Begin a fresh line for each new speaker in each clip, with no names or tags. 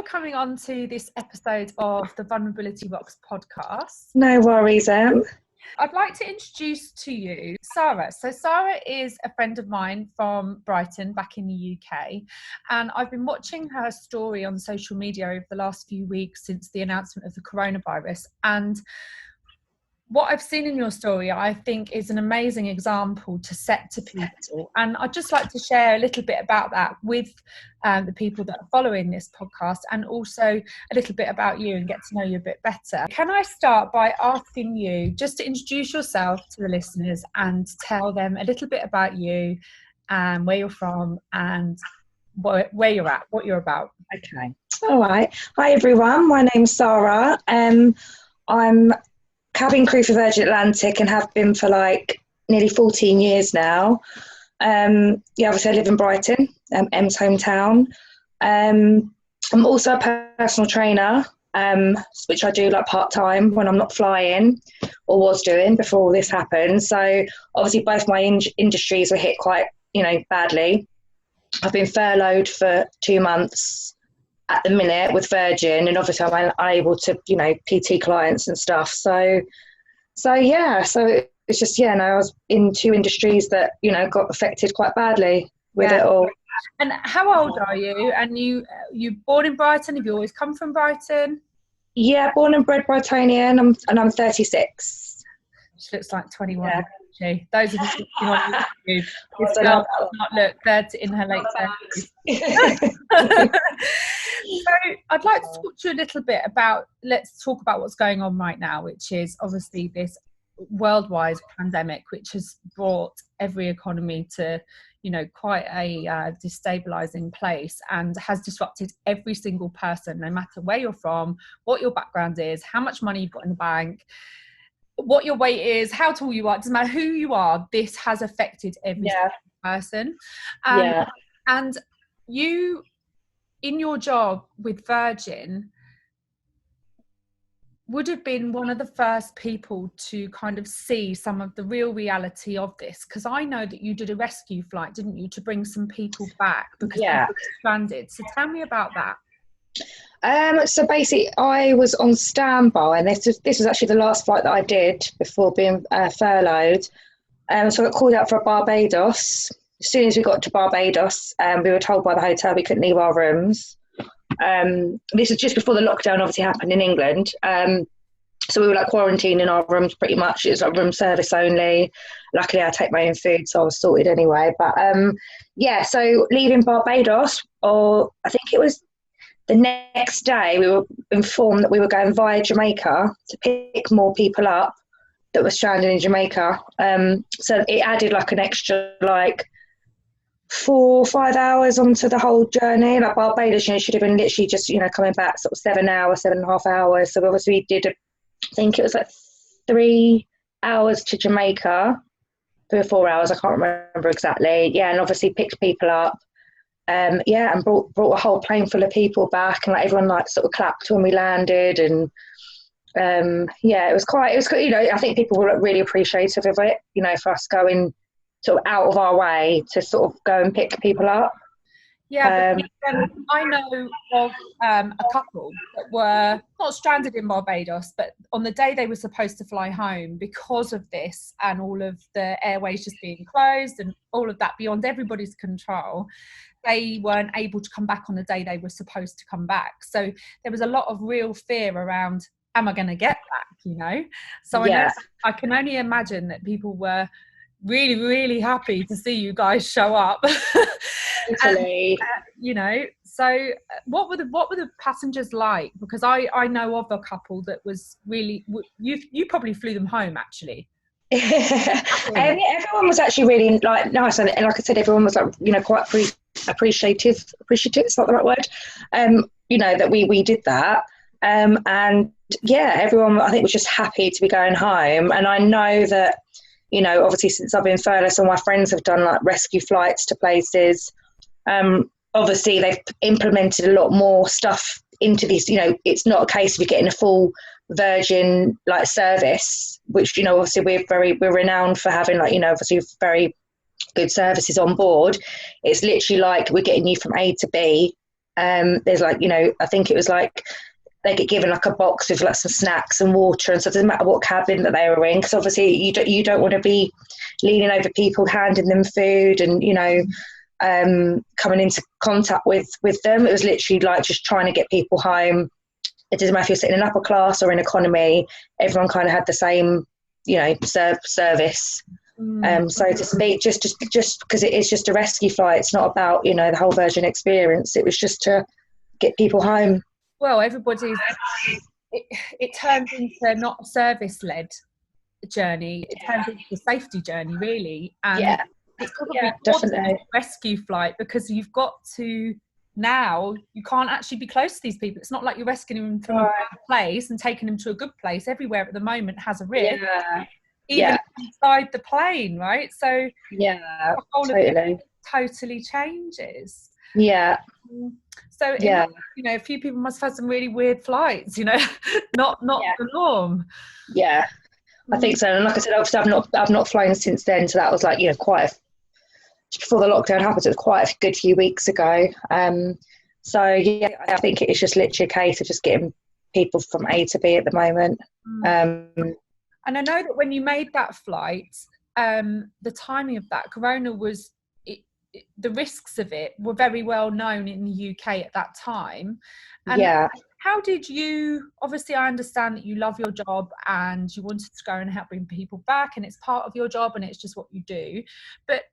coming on to this episode of the Vulnerability ROCKS podcast.
No worries, Em.
I'd like to introduce to you Sara. So Sara is a friend of mine from Brighton, back in the UK, and I've been watching her story on social media over the last few weeks since the announcement of the coronavirus, and what I've seen in your story, I think, is an amazing example to set to people. And I'd just like to share a little bit about that with the people that are following this podcast, and also a little bit about you and get to know you a bit better. Can I start by asking you just to introduce yourself to the listeners and tell them a little bit about you and where you're from and where you're at, what you're about?
Okay. All right. Hi, everyone. My name's Sara. I'm cabin crew for Virgin Atlantic and have been for like nearly 14 years now. Obviously I live in Brighton, Em's hometown. I'm also a personal trainer, which I do like part-time when I'm not flying, or was doing before all this happened. So obviously both my industries were hit quite, badly. I've been furloughed for 2 months at the minute with Virgin, and obviously I'm unable to, PT clients and stuff. So it's just, I was in 2 industries that, got affected quite badly with it all.
And how old are you? And you born in Brighton? Have you always come from Brighton?
Yeah, born and bred Brightonian, and I'm 36.
She looks like 21. Yeah. Those of you who on YouTube, this girl does not look 30 in her late 30s. So I'd like to talk to you a little bit let's talk about what's going on right now, which is obviously this worldwide pandemic, which has brought every economy to, quite a destabilizing place, and has disrupted every single person, no matter where you're from, what your background is, how much money you've got in the bank, what your weight is, how tall you are. It doesn't matter who you are, this has affected every single person. And you, in your job with Virgin, would have been one of the first people to kind of see some of the real reality of this, because I know that you did a rescue flight, didn't you, to bring some people back because they were stranded. So tell me about that.
So basically I was on standby, and this was actually the last flight that I did before being furloughed. So I got called out for Barbados. As soon as we got to Barbados, we were told by the hotel we couldn't leave our rooms. This is just before the lockdown obviously happened in England. So we were like quarantined in our rooms pretty much. It was like room service only. Luckily I take my own food, so I was sorted anyway. But so leaving Barbados, or I think it was the next day, we were informed that we were going via Jamaica to pick more people up that were stranded in Jamaica. So it added like an extra 4 or 5 hours onto the whole journey. Like Barbados, should have been literally just, coming back sort of 7.5 hours. So obviously we did, I think it was like 3 hours to Jamaica, 3 or 4 hours, I can't remember exactly. Yeah, and obviously picked people up. And brought a whole plane full of people back, and everyone sort of clapped when we landed, and it was I think people were really appreciative of it, for us going sort of out of our way to sort of go and pick people up.
I know of a couple that were not stranded in Barbados, but on the day they were supposed to fly home, because of this and all of the airways just being closed and all of that beyond everybody's control, they weren't able to come back on the day they were supposed to come back. So there was a lot of real fear around, am I going to get back, So I can only imagine that people were really, really happy to see you guys show up.
Totally.
So what were the passengers like? Because I know of a couple that was really, you probably flew them home actually.
Everyone was actually really nice, and like I said, everyone was quite appreciative, it's not the right word, that we did that, and everyone I think was just happy to be going home. And I know that obviously since I've been furloughed, some of my friends have done rescue flights to places. Obviously they've implemented a lot more stuff into this. It's not a case of you getting a full Virgin service, which obviously we're renowned for having obviously very good services on board. It's literally we're getting you from A to B, There's like, you know, I think it was like they get given like a box with like some snacks and water, and so it doesn't matter what cabin that they were in, because obviously you don't want to be leaning over people, handing them food, and, you know, coming into contact with them. It was literally like just trying to get people home. It doesn't matter if you're sitting in upper class or in economy, everyone kind of had the same, you know, service, so to speak, just because it is just a rescue flight. It's not about, you know, the whole Virgin experience. It was just to get people home.
Well, everybody's, it turns into not a service-led journey, it turns into a safety journey, really. And it's probably definitely a rescue flight, because you've got to, now you can't actually be close to these people. It's not like you're rescuing them from a bad place and taking them to a good place. Everywhere at the moment has a risk, even inside the plane, right? So the whole totally changes. So you know, a few people must have had some really weird flights, you know, not the norm. I think so. And like I said, obviously I've not flown since then, so that was like, you know, just before the lockdown happened. It was quite a good few weeks ago. So I think it is just literally a case of just getting people from A to B at the moment. And I know that when you made that flight, the timing of that, Corona was, the risks of it were very well known in the UK at that time. And how did you, obviously I understand that you love your job and you wanted to go and help bring people back, and it's part of your job and it's just what you do, but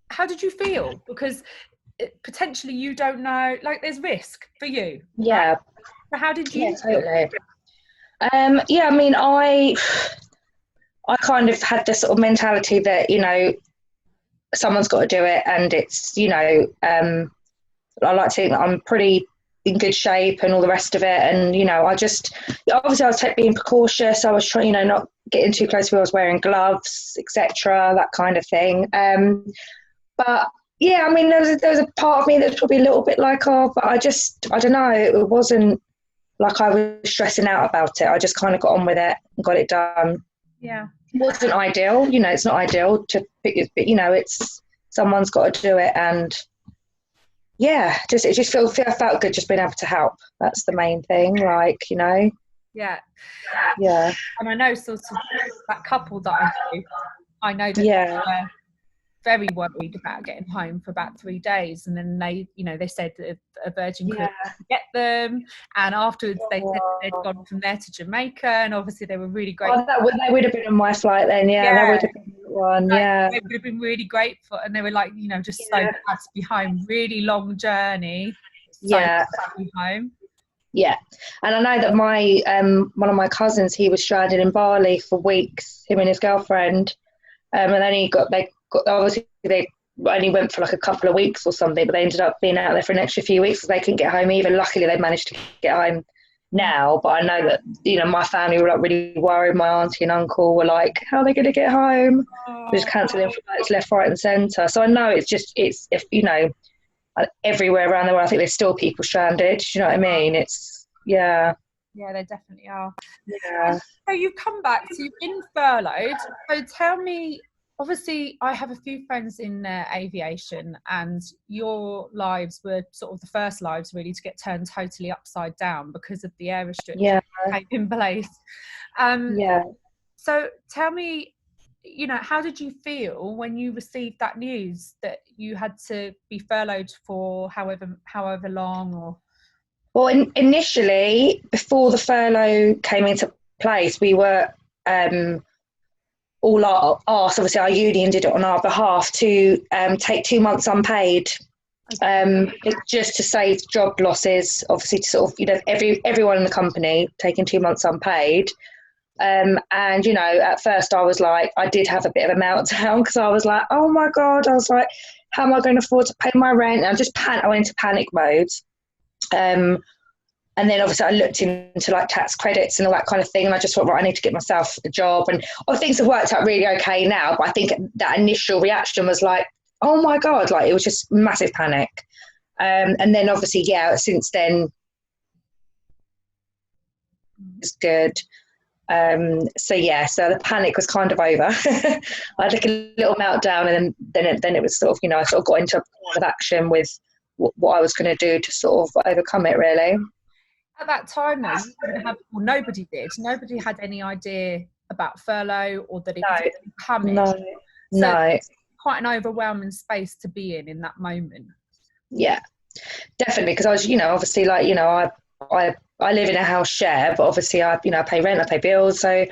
how did you feel? Because potentially you don't know, like there's risk for you. Right? So how did you
totally. I mean, I kind of had this sort of mentality that, you know, someone's got to do it, and it's, you know, I like to think that I'm pretty in good shape and all the rest of it, and, you know, I just, obviously I was being precautious. I was trying, you know, not getting too close to where I was wearing gloves, etc., that kind of thing. But yeah, I mean, there was a part of me that's probably a little bit like, but I don't know, it wasn't like I was stressing out about it. I just kind of got on with it and got it done. It wasn't ideal, you know, it's not ideal to pick, but, you know, it's, someone's got to do it, and it felt good just being able to help. That's the main thing, like, you know. And I know sort of that couple that I know that they were very worried about getting home for about 3 days, and then they, you know, they said that a Virgin could get them, and afterwards they said they'd gone from there to Jamaica, and obviously they were really grateful. They would have been on my flight then. That would have been one.
They would have been really grateful, and they were like, you know, just so glad to be home. Really long journey. Glad to be home. And I know that my one of my cousins, he was stranded in Bali for weeks, him and his girlfriend, and then obviously they only went for like a couple of weeks or something, but they ended up being out there for an extra few weeks, so they couldn't get home either. Luckily they managed to get home now, but I know that, you know, my family were like really worried. My auntie and uncle were like, how are they going to get home? Just cancelling flights left, right and centre. So I know it's if, you know, everywhere around the world I think there's still people stranded. Do you know what I mean? It's there definitely are. So you've come back, so you've been furloughed, so tell me, obviously I have a few friends in aviation, and your lives were sort of the first lives really to get turned totally upside down because of the air restrictions that came in place. So tell me, you know, how did you feel when you received that news that you had to be furloughed for however long? Or
well, initially, before the furlough came into place, we were all asked, obviously our union did it on our behalf, to take 2 months unpaid, just to save job losses, obviously, to sort of, you know, everyone in the company taking 2 months unpaid. And, you know, at first I was like, I did have a bit of a meltdown, because I was like, oh my God, I was like, how am I going to afford to pay my rent? And I went into panic mode. And then obviously I looked into like tax credits and all that kind of thing, and I just thought, right, I need to get myself a job. And things have worked out really okay now, but I think that initial reaction was like, oh my God, like it was just massive panic. And then obviously, since then it's good. So the panic was kind of over. I had like a little meltdown, and then it was sort of, you know, I sort of got into a plan of action with what I was going to do to sort of overcome it, really.
At that time, though, you didn't have, well, nobody did. Nobody had any idea about furlough or that it was coming.
No, no.
Quite an overwhelming space to be in that moment.
Yeah, definitely. Because I was, obviously, like, I live in a house share, but obviously I pay rent, I pay bills. So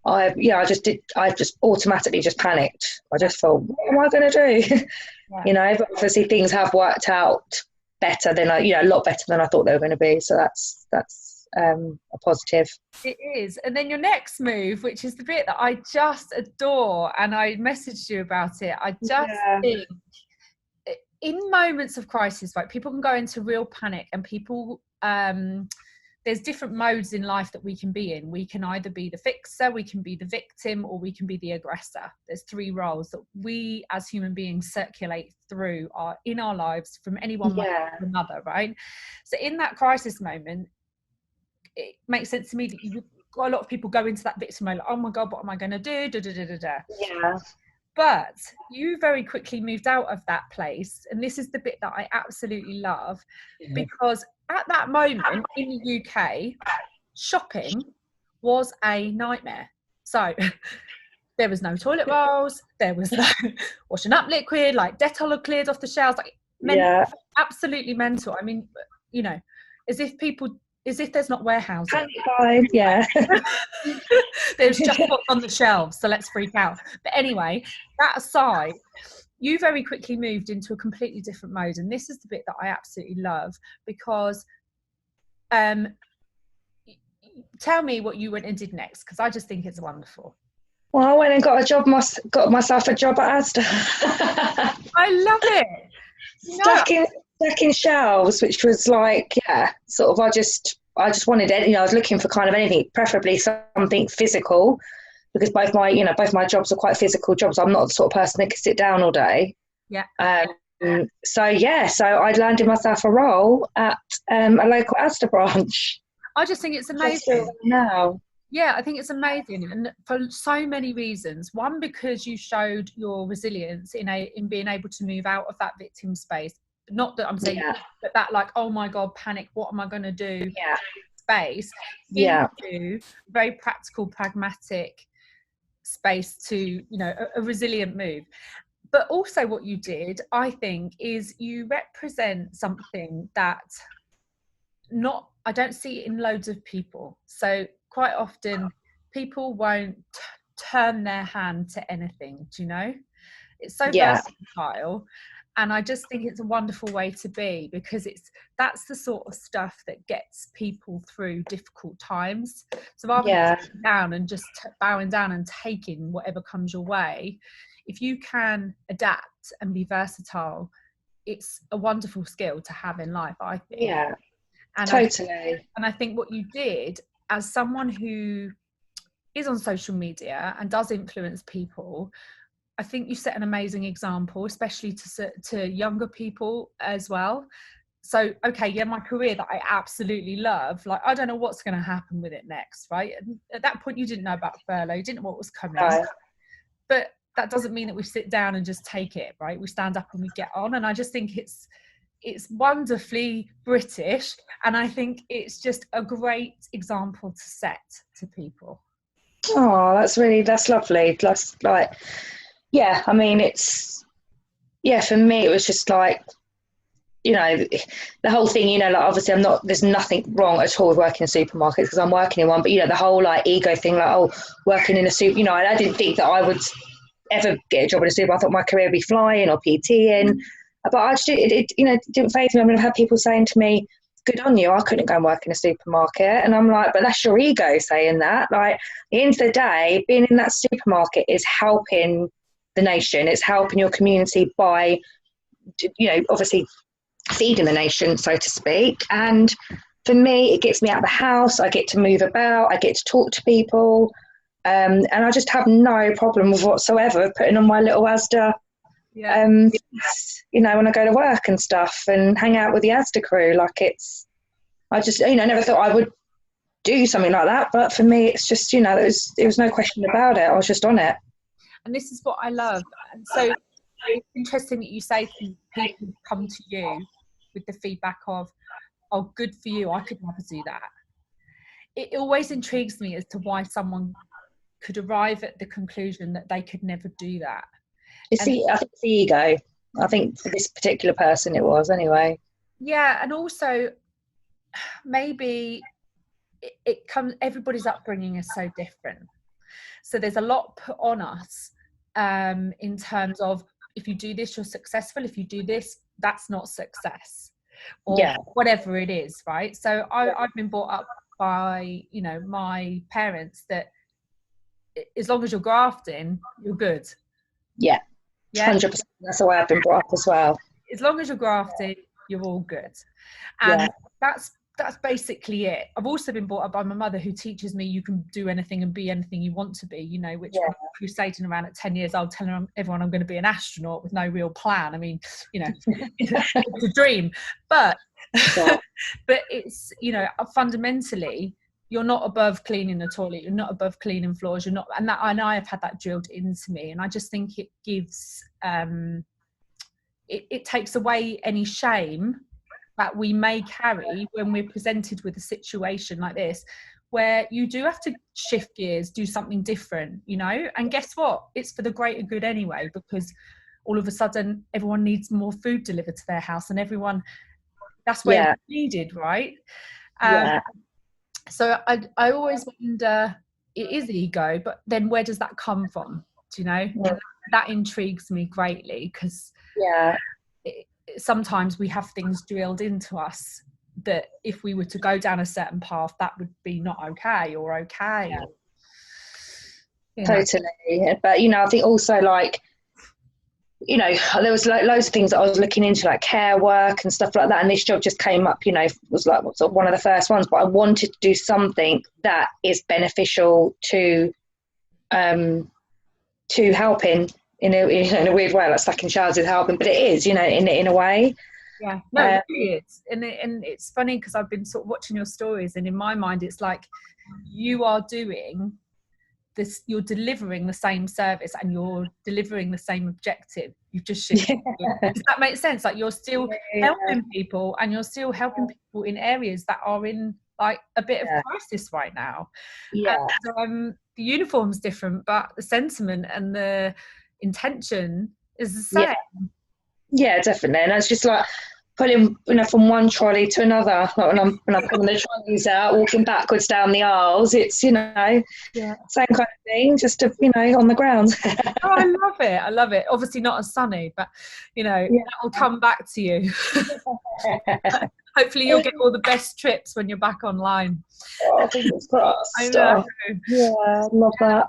I just automatically just panicked. I just thought, what am I going to do? Yeah. But obviously things have worked out better than a lot better than I thought they were going to be. So that's a positive.
It is. And then your next move, which is the bit that I just adore, and I messaged you about it. I just think in moments of crisis, like, people can go into real panic, and people, there's different modes in life that we can be in. We can either be the fixer, we can be the victim, or we can be the aggressor. There's 3 roles that we as human beings circulate through in our lives from any one moment to another, right? So in that crisis moment, it makes sense to me that you've got a lot of people go into that victim mode, like, oh my God, what am I going to do?
Yeah.
But you very quickly moved out of that place. And this is the bit that I absolutely love, because at that moment in the UK, shopping was a nightmare. So there was no toilet rolls, there was no washing up liquid, like Dettol had cleared off the shelves, like absolutely mental. I mean, as if there's not warehouses.
Yeah.
There's just what's on the shelves, so let's freak out. But anyway, that aside, you very quickly moved into a completely different mode. And this is the bit that I absolutely love, because tell me what you went and did next, because I just think it's wonderful.
Well, I went and got myself a job at Asda.
I love it.
Stacking shelves, which was like, sort of, I just wanted it. I was looking for kind of anything, preferably something physical, because both my jobs are quite physical jobs. I'm not the sort of person that can sit down all day.
Yeah.
So I landed myself a role at a local Asda branch.
I just think it's amazing.
Now.
Yeah, I think it's amazing, and for so many reasons. One, because you showed your resilience in being able to move out of that victim space. Not that I'm saying, but that, like, oh my God, panic, what am I going to do? Space. Into very practical, pragmatic space to, a resilient move. But also what you did, I think, is you represent something that I don't see in loads of people. So quite often people won't turn their hand to anything, do you know? It's so versatile. And I just think it's a wonderful way to be, because that's the sort of stuff that gets people through difficult times. So rather than sitting down and just bowing down and taking whatever comes your way, if you can adapt and be versatile, it's a wonderful skill to have in life, I think.
Yeah,
and
totally.
And I think what you did, as someone who is on social media and does influence people, I think you set an amazing example, especially to younger people as well. So, my career that I absolutely love, like, I don't know what's going to happen with it next, right? And at that point, you didn't know about furlough, you didn't know what was coming. No. But that doesn't mean that we sit down and just take it, right? We stand up and we get on. And I just think it's wonderfully British. And I think it's just a great example to set to people.
Oh, that's lovely. That's like... Yeah, I mean, for me, it was just like, the whole thing, like, obviously there's nothing wrong at all with working in supermarkets, because I'm working in one, but, the whole, like, ego thing, like, oh, working in a super, I didn't think that I would ever get a job in a super. I thought my career would be flying or PTing, but I just, it didn't faze me. I mean, I've had people saying to me, good on you, I couldn't go and work in a supermarket. And I'm like, but that's your ego saying that. Like, at the end of the day, being in that supermarket is helping the nation, it's helping your community by, obviously feeding the nation, so to speak. And for me, it gets me out of the house, I get to move about, I get to talk to people, and I just have no problem with whatsoever putting on my little Asda, when I go to work and stuff and hang out with the Asda crew. Like, I just, I never thought I would do something like that, but for me, it's just, it was no question about it. I was just on it.
And this is what I love. And so it's interesting that you say people come to you with the feedback of, oh, good for you, I could never do that. It always intrigues me as to why someone could arrive at the conclusion that they could never do that.
I think it's the ego. I think for this particular person it was anyway.
Yeah, and also maybe it comes, everybody's upbringing is so different. So there's a lot put on us in terms of, if you do this, you're successful. If you do this, that's not success, or whatever it is, right? So I've been brought up by, you know, my parents that as long as you're grafting, you're good.
Yeah, 100%. That's the way I've been brought up as well.
As long as you're grafting, you're all good. And that's basically it. I've also been brought up by my mother, who teaches me you can do anything and be anything you want to be, you know, which when I was crusading around at 10 years old, telling everyone I'm going to be an astronaut with no real plan. I mean, you know, it's a dream. But but it's, you know, fundamentally, you're not above cleaning the toilet, you're not above cleaning floors, you're not, and I have had that drilled into me. And I just think it gives it takes away any shame that we may carry when we're presented with a situation like this, where you do have to shift gears, do something different, you know. And guess what, it's for the greater good anyway, because all of a sudden everyone needs more food delivered to their house, and everyone, that's where it's needed, right? So I always wonder, it is ego, but then where does that come from? Do you know? That intrigues me greatly, because sometimes we have things drilled into us that if we were to go down a certain path, that would be not okay, or okay.
Totally. But, you know, I think also, like, you know, there was like loads of things that I was looking into, like care work and stuff like that, and this job just came up, you know, was like sort of one of the first ones. But I wanted to do something that is beneficial to helping in a weird way, like stacking showers with helping, but it is, you know, in a way.
Yeah, no, it really is. And it's funny because I've been sort of watching your stories, and in my mind it's like you are doing this, you're delivering the same service and you're delivering the same objective. You've just shifted. Does that make sense? Like, you're still helping people, and you're still helping people in areas that are in like a bit of crisis right now. And, the uniform's different, but the sentiment and the intention is the same.
Yeah, definitely. And it's just like pulling, you know, from one trolley to another. Like when I'm pulling the trolleys out, walking backwards down the aisles, it's, you know, same kind of thing, just to, you know, on the ground.
Oh, I love it. Obviously not as sunny, but, you know, that will come back to you. Hopefully you'll get all the best trips when you're back online.
Oh, fingers crossed.
I know.
Yeah, I love that.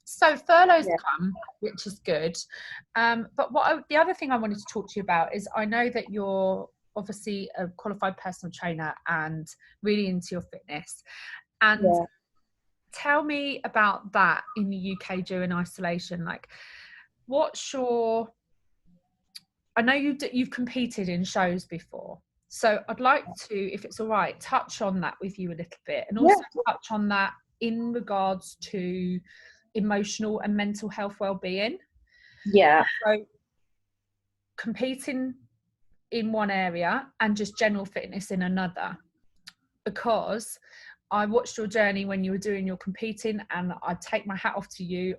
So furloughs come, which is good. But the other thing I wanted to talk to you about is, I know that you're obviously a qualified personal trainer and really into your fitness. And tell me about that in the UK during isolation. Like, I know you've competed in shows before. So I'd like to, if it's all right, touch on that with you a little bit, and also touch on that in regards to emotional and mental health well-being. So competing in one area and just general fitness in another, because I watched your journey when you were doing your competing, and I take my hat off to you.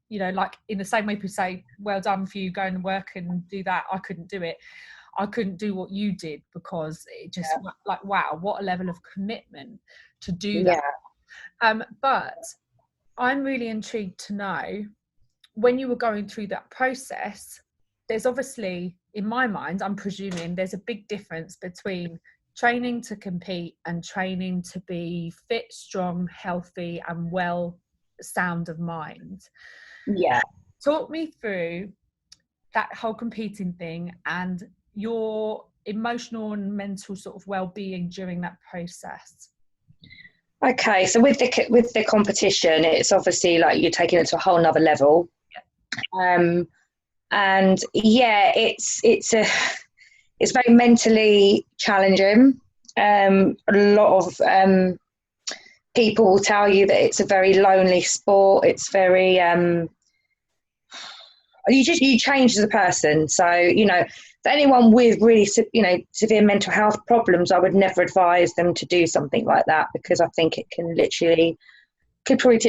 You know, like, in the same way people say, well done for you going to work and do that, I couldn't do it. I couldn't do what you did, because it just like, wow, what a level of commitment to do that. But I'm really intrigued to know, when you were going through that process, there's obviously, in my mind, I'm presuming there's a big difference between training to compete and training to be fit, strong, healthy, and well, sound of mind. Talk me through that whole competing thing and your emotional and mental sort of well-being during that process.
Okay, so with the competition, it's obviously like you're taking it to a whole nother level. And it's very mentally challenging. A lot of people will tell you that it's a very lonely sport. It's very you change as a person. So, you know, for anyone with really, severe mental health problems, I would never advise them to do something like that, because I think it can literally, could probably,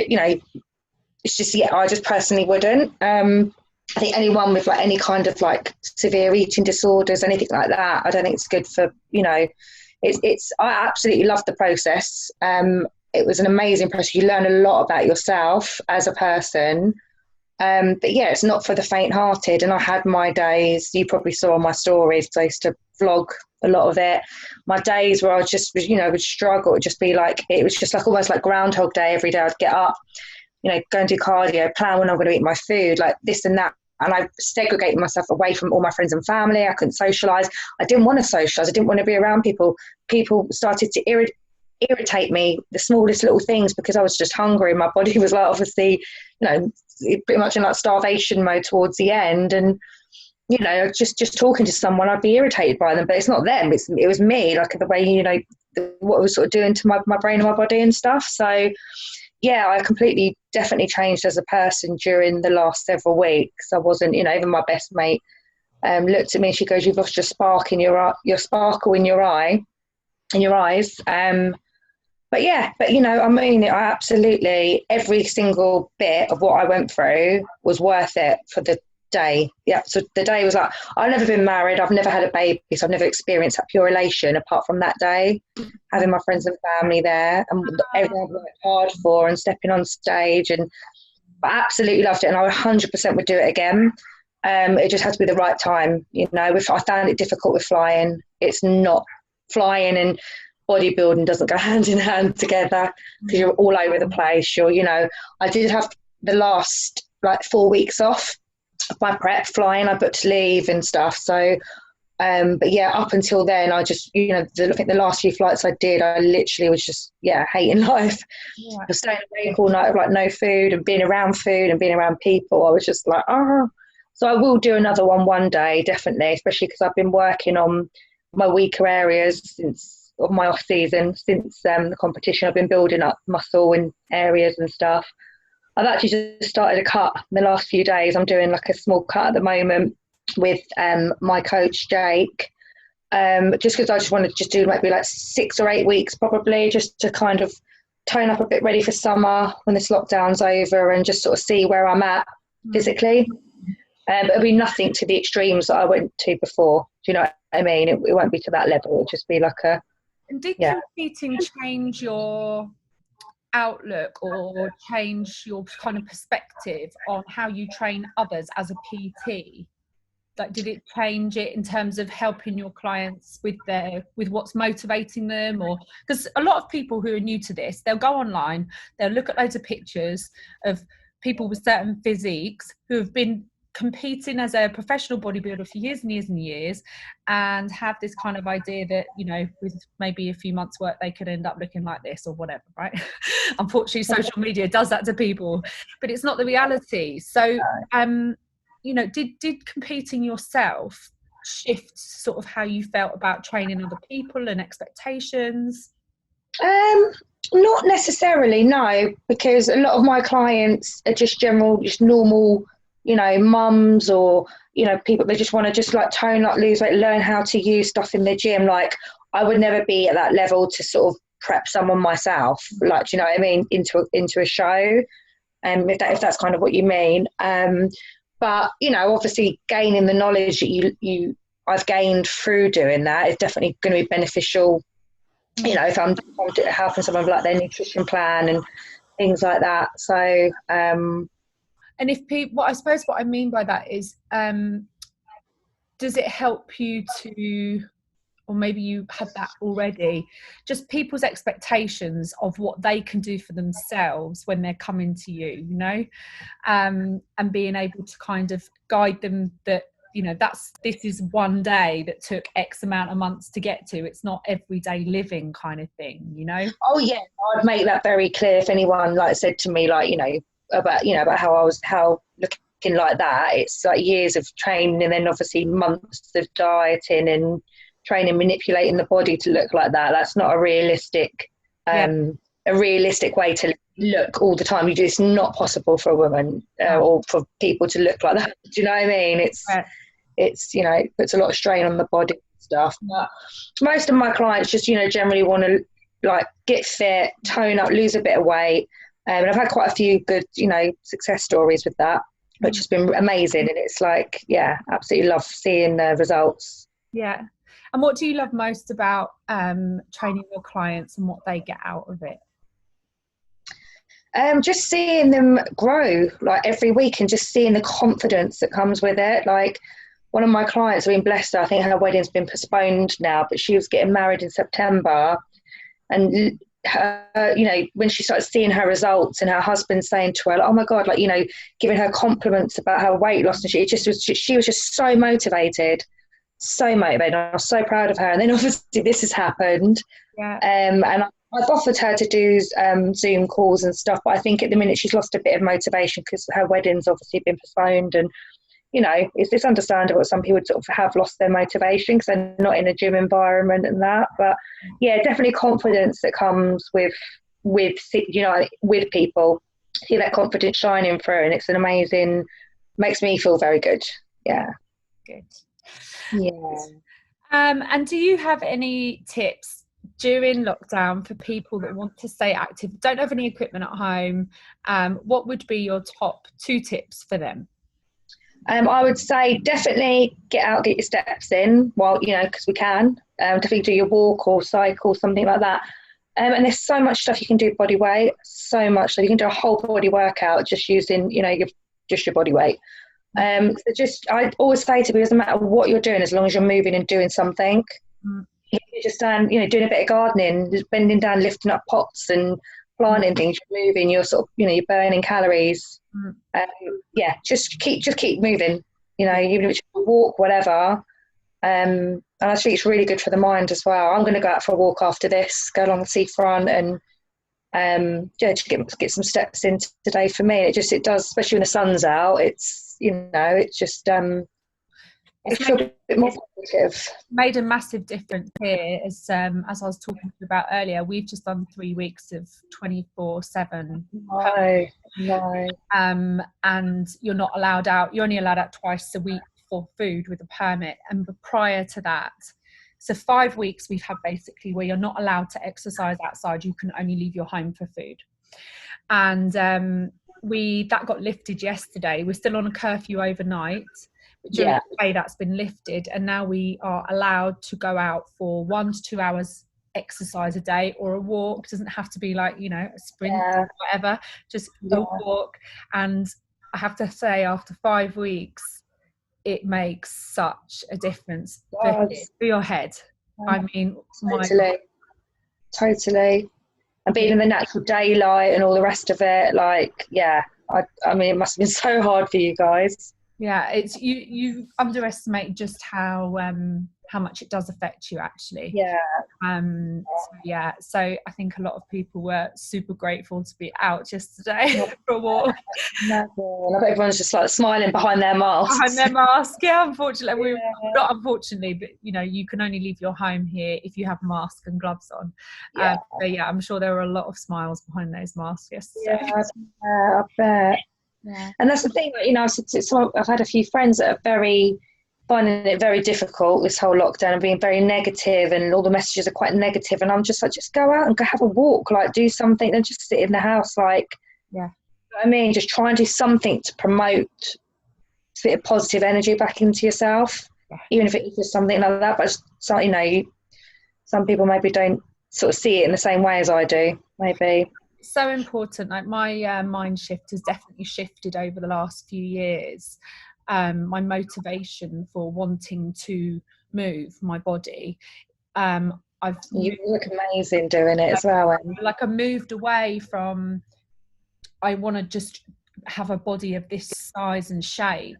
it's just, I just personally wouldn't. I think anyone with like any kind of like severe eating disorders, anything like that, I don't think it's good for, it's I absolutely loved the process. It was an amazing process. You learn a lot about yourself as a person. But yeah, it's not for the faint-hearted. And I had my days, you probably saw on my stories, because I used to vlog a lot of it. My days where I just, would struggle. It would just be like, it was just like almost like Groundhog Day. Every day I'd get up, go and do cardio, plan when I'm going to eat my food, like this and that. And I segregated myself away from all my friends and family. I couldn't socialise. I didn't want to socialise. I didn't want to be around people. People started to irritate me, the smallest little things, because I was just hungry. My body was like, obviously, pretty much in like starvation mode towards the end. And, just talking to someone, I'd be irritated by them, but it's not them. It was me, like the way, what it was sort of doing to my brain and my body and stuff. So, yeah, I definitely changed as a person during the last several weeks. I wasn't, even my best mate looked at me and she goes, "You've lost your spark in your sparkle in your eyes." But I absolutely, every single bit of what I went through was worth it for the day. Yeah, so the day was like, I've never been married, I've never had a baby, so I've never experienced that pure elation apart from that day, having my friends and family there, and everything I've worked hard for, and stepping on stage, and I absolutely loved it, and I 100% would do it again. It just had to be the right time. If I found it difficult with flying, it's not, flying and bodybuilding doesn't go hand in hand together, because you're all over the place. I did have the last like 4 weeks off of my prep flying. I booked leave and stuff. So, but yeah, up until then, I just, I think the last few flights I did, I literally was just, hating life. Yeah. I was staying awake all night with like no food and being around food and being around people. I was just like, oh. So I will do another one day, definitely, especially because I've been working on my weaker areas since of my off season, since the competition. I've been building up muscle in areas and stuff. I've actually just started a cut in the last few days. I'm doing like a small cut at the moment with my coach Jake, just because I just want to just do maybe like 6 or 8 weeks probably, just to kind of tone up a bit, ready for summer when this lockdown's over, and just sort of see where I'm at physically. But it'll be nothing to the extremes that I went to before. Do you know what I mean? It won't be to that level. It'll just be like a...
And did competing change your outlook or change your kind of perspective on how you train others as a PT? Like, did it change it in terms of helping your clients with what's motivating them? Or because a lot of people who are new to this, they'll go online, they'll look at loads of pictures of people with certain physiques who have been competing as a professional bodybuilder for years and years and years, and have this kind of idea that, with maybe a few months work, they could end up looking like this or whatever, right? Unfortunately, social media does that to people, but it's not the reality. So, did competing yourself shift sort of how you felt about training other people and expectations?
Not necessarily, no, because a lot of my clients are just normal, mums or, people, they just want to just like tone up, lose weight, learn how to use stuff in the gym. Like, I would never be at that level to sort of prep someone myself, like, do you know what I mean, into a show, if that's kind of what you mean. But, obviously gaining the knowledge that I've gained through doing that is definitely going to be beneficial, if I'm helping someone with like their nutrition plan and things like that. So,
and if people, I suppose what I mean by that is, does it help you to, or maybe you had that already, just people's expectations of what they can do for themselves when they're coming to you, and being able to kind of guide them that, this is one day that took X amount of months to get to. It's not everyday living kind of thing, Oh
yeah, I'd make that very clear. If anyone like said to me, like, about how looking like that, it's like years of training and then obviously months of dieting and training, manipulating the body to look like that. That's not a realistic way to look all the time. It's not possible for a woman or for people to look like that. Do you know what I mean? It's it's, you know, it puts a lot of strain on the body and stuff. But most of my clients just, you know, generally want to like get fit, tone up, lose a bit of weight. And I've had quite a few good, you know, success stories with that, which has been amazing. And it's like, yeah, absolutely love seeing the results.
Yeah. And what do you love most about training your clients and what they get out of it?
Just seeing them grow like every week and just seeing the confidence that comes with it. Like one of my clients, I've been blessed her, I think her wedding's been postponed now, but she was getting married in September. And her, you know, when she started seeing her results and her husband saying to her, like, oh my God, like, you know, giving her compliments about her weight loss, and she was just so motivated. I was so proud of her. And then obviously this has happened.
Yeah.
And I've offered her to do Zoom calls and stuff, but I think at the minute she's lost a bit of motivation because her wedding's obviously been postponed. And, you know, it's understandable. Some people sort of have lost their motivation because they're not in a gym environment and that. But yeah, definitely confidence that comes with you know, with people. See that confidence shining through, and it's an amazing, makes me feel very good. Yeah.
Good.
Yeah.
And do you have any tips during lockdown for people that want to stay active, don't have any equipment at home? What would be your top 2 tips for them?
I would say definitely get out, get your steps in while, you know, because we can. Definitely do your walk or cycle, something like that. And there's so much stuff you can do with body weight, so much. So you can do a whole body workout just using, you know, just your body weight. So I always say to people, it doesn't matter what you're doing as long as you're moving and doing something. You're just you know, doing a bit of gardening, just bending down, lifting up pots and planting things, you're moving, you're sort of, you know, you're burning calories. Yeah, just keep moving, you know, even if it's a walk, whatever. And I think it's really good for the mind as well. I'm going to go out for a walk after this, go along the seafront, and yeah, just get some steps in today for me. It does, especially when the sun's out. It's, you know, it's just it's a bit more positive.
Made a massive difference here, as I was talking about earlier. We've just done 3 weeks of 24/7.
No.
And you're not allowed out. You're only allowed out twice a week for food with a permit. And prior to that, so 5 weeks we've had basically where you're not allowed to exercise outside. You can only leave your home for food. And that got lifted yesterday. We're still on a curfew overnight. During the day that's been lifted, and now we are allowed to go out for 1 to 2 hours exercise a day, or a walk. It doesn't have to be like, you know, a sprint or whatever, just a walk. And I have to say, after 5 weeks, it makes such a difference for your head. I mean,
totally. And being in the natural daylight and all the rest of it, like, yeah, I mean, it must have been so hard for you guys.
Yeah, it's you underestimate just how much it does affect you, actually. So I think a lot of people were super grateful to be out yesterday for a walk.
I bet everyone's just like smiling behind their mask.
Unfortunately, not unfortunately, but you know, you can only leave your home here if you have a mask and gloves on. But yeah, I'm sure there were a lot of smiles behind those masks yesterday.
I bet. Yeah. And that's the thing, you know, I've had a few friends that are finding it very difficult, this whole lockdown, and being very negative, and all the messages are quite negative. And I'm just like, just go out and go have a walk, like do something, and just sit in the house, like, you know what I mean? Just try and do something to promote a bit of positive energy back into yourself, even if it's just something like that. But so, you know, some people maybe don't sort of see it in the same way as I do, maybe.
So important. Like my mind shift has definitely shifted over the last few years. My motivation for wanting to move my body.
You look amazing doing it as well.
Like I moved away from, I want to just have a body of this size and shape,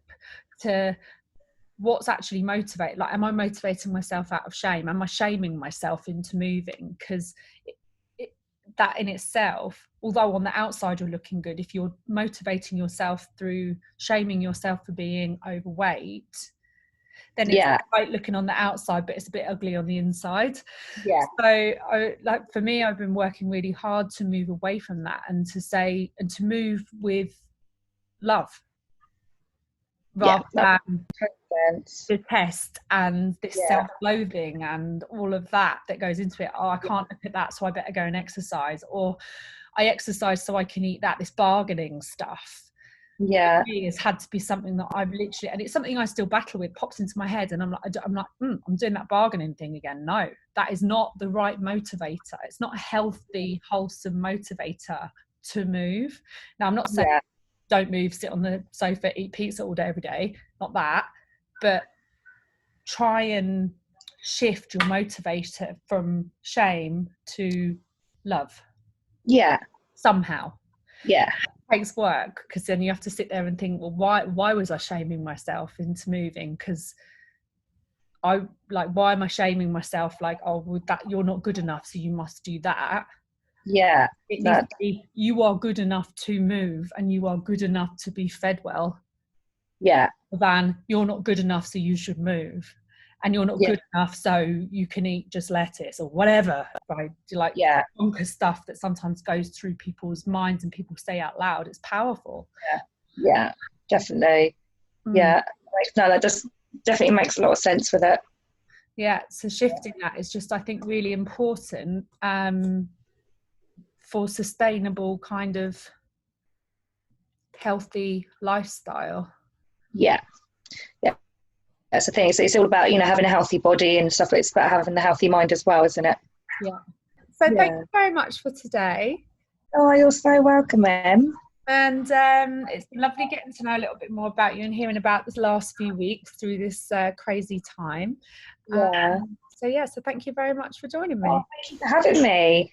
to what's actually motivated. Like, am I motivating myself out of shame? Am I shaming myself into moving? Because that in itself, although on the outside you're looking good, if you're motivating yourself through shaming yourself for being overweight, then it's great looking on the outside, but it's a bit ugly on the inside. So like for me, I've been working really hard to move away from that, and to move with love. rather than
sense.
the test and this self-loathing and all of that goes into it. Oh, I can't look at that, so I better go and exercise, or I exercise so I can eat that. This bargaining stuff, has had to be something that I've literally, and it's something I still battle with, pops into my head, and I'm like, I'm doing that bargaining thing again. No, that is not the right motivator. It's not a healthy, wholesome motivator to move. Now, I'm not saying don't move, sit on the sofa, eat pizza all day, every day. Not that. But try and shift your motivator from shame to love.
Yeah.
Somehow.
Yeah.
It takes work, because then you have to sit there and think, well, why was I shaming myself into moving? Because why am I shaming myself? Like, oh, with that, you're not good enough, so you must do that.
Yeah.
It needs to be, you are good enough to move, and you are good enough to be fed well.
Yeah.
Than you're not good enough, so you should move, and you're not good enough, so you can eat just lettuce or whatever. Right? Like bonkers stuff that sometimes goes through people's minds and people say out loud. It's powerful.
Yeah, definitely. Yeah, no, that just definitely makes a lot of sense with it.
Yeah, so shifting that is just, I think, really important for sustainable kind of healthy lifestyle. Yeah,
that's the thing. It's all about, having a healthy body and stuff. It's about having the healthy mind as well, isn't it?
Yeah. So thank you very much for today.
Oh, you're so welcome, Em.
And it's been lovely getting to know a little bit more about you and hearing about this last few weeks through this crazy time. So thank you very much for joining me.
Oh, thank you for having me.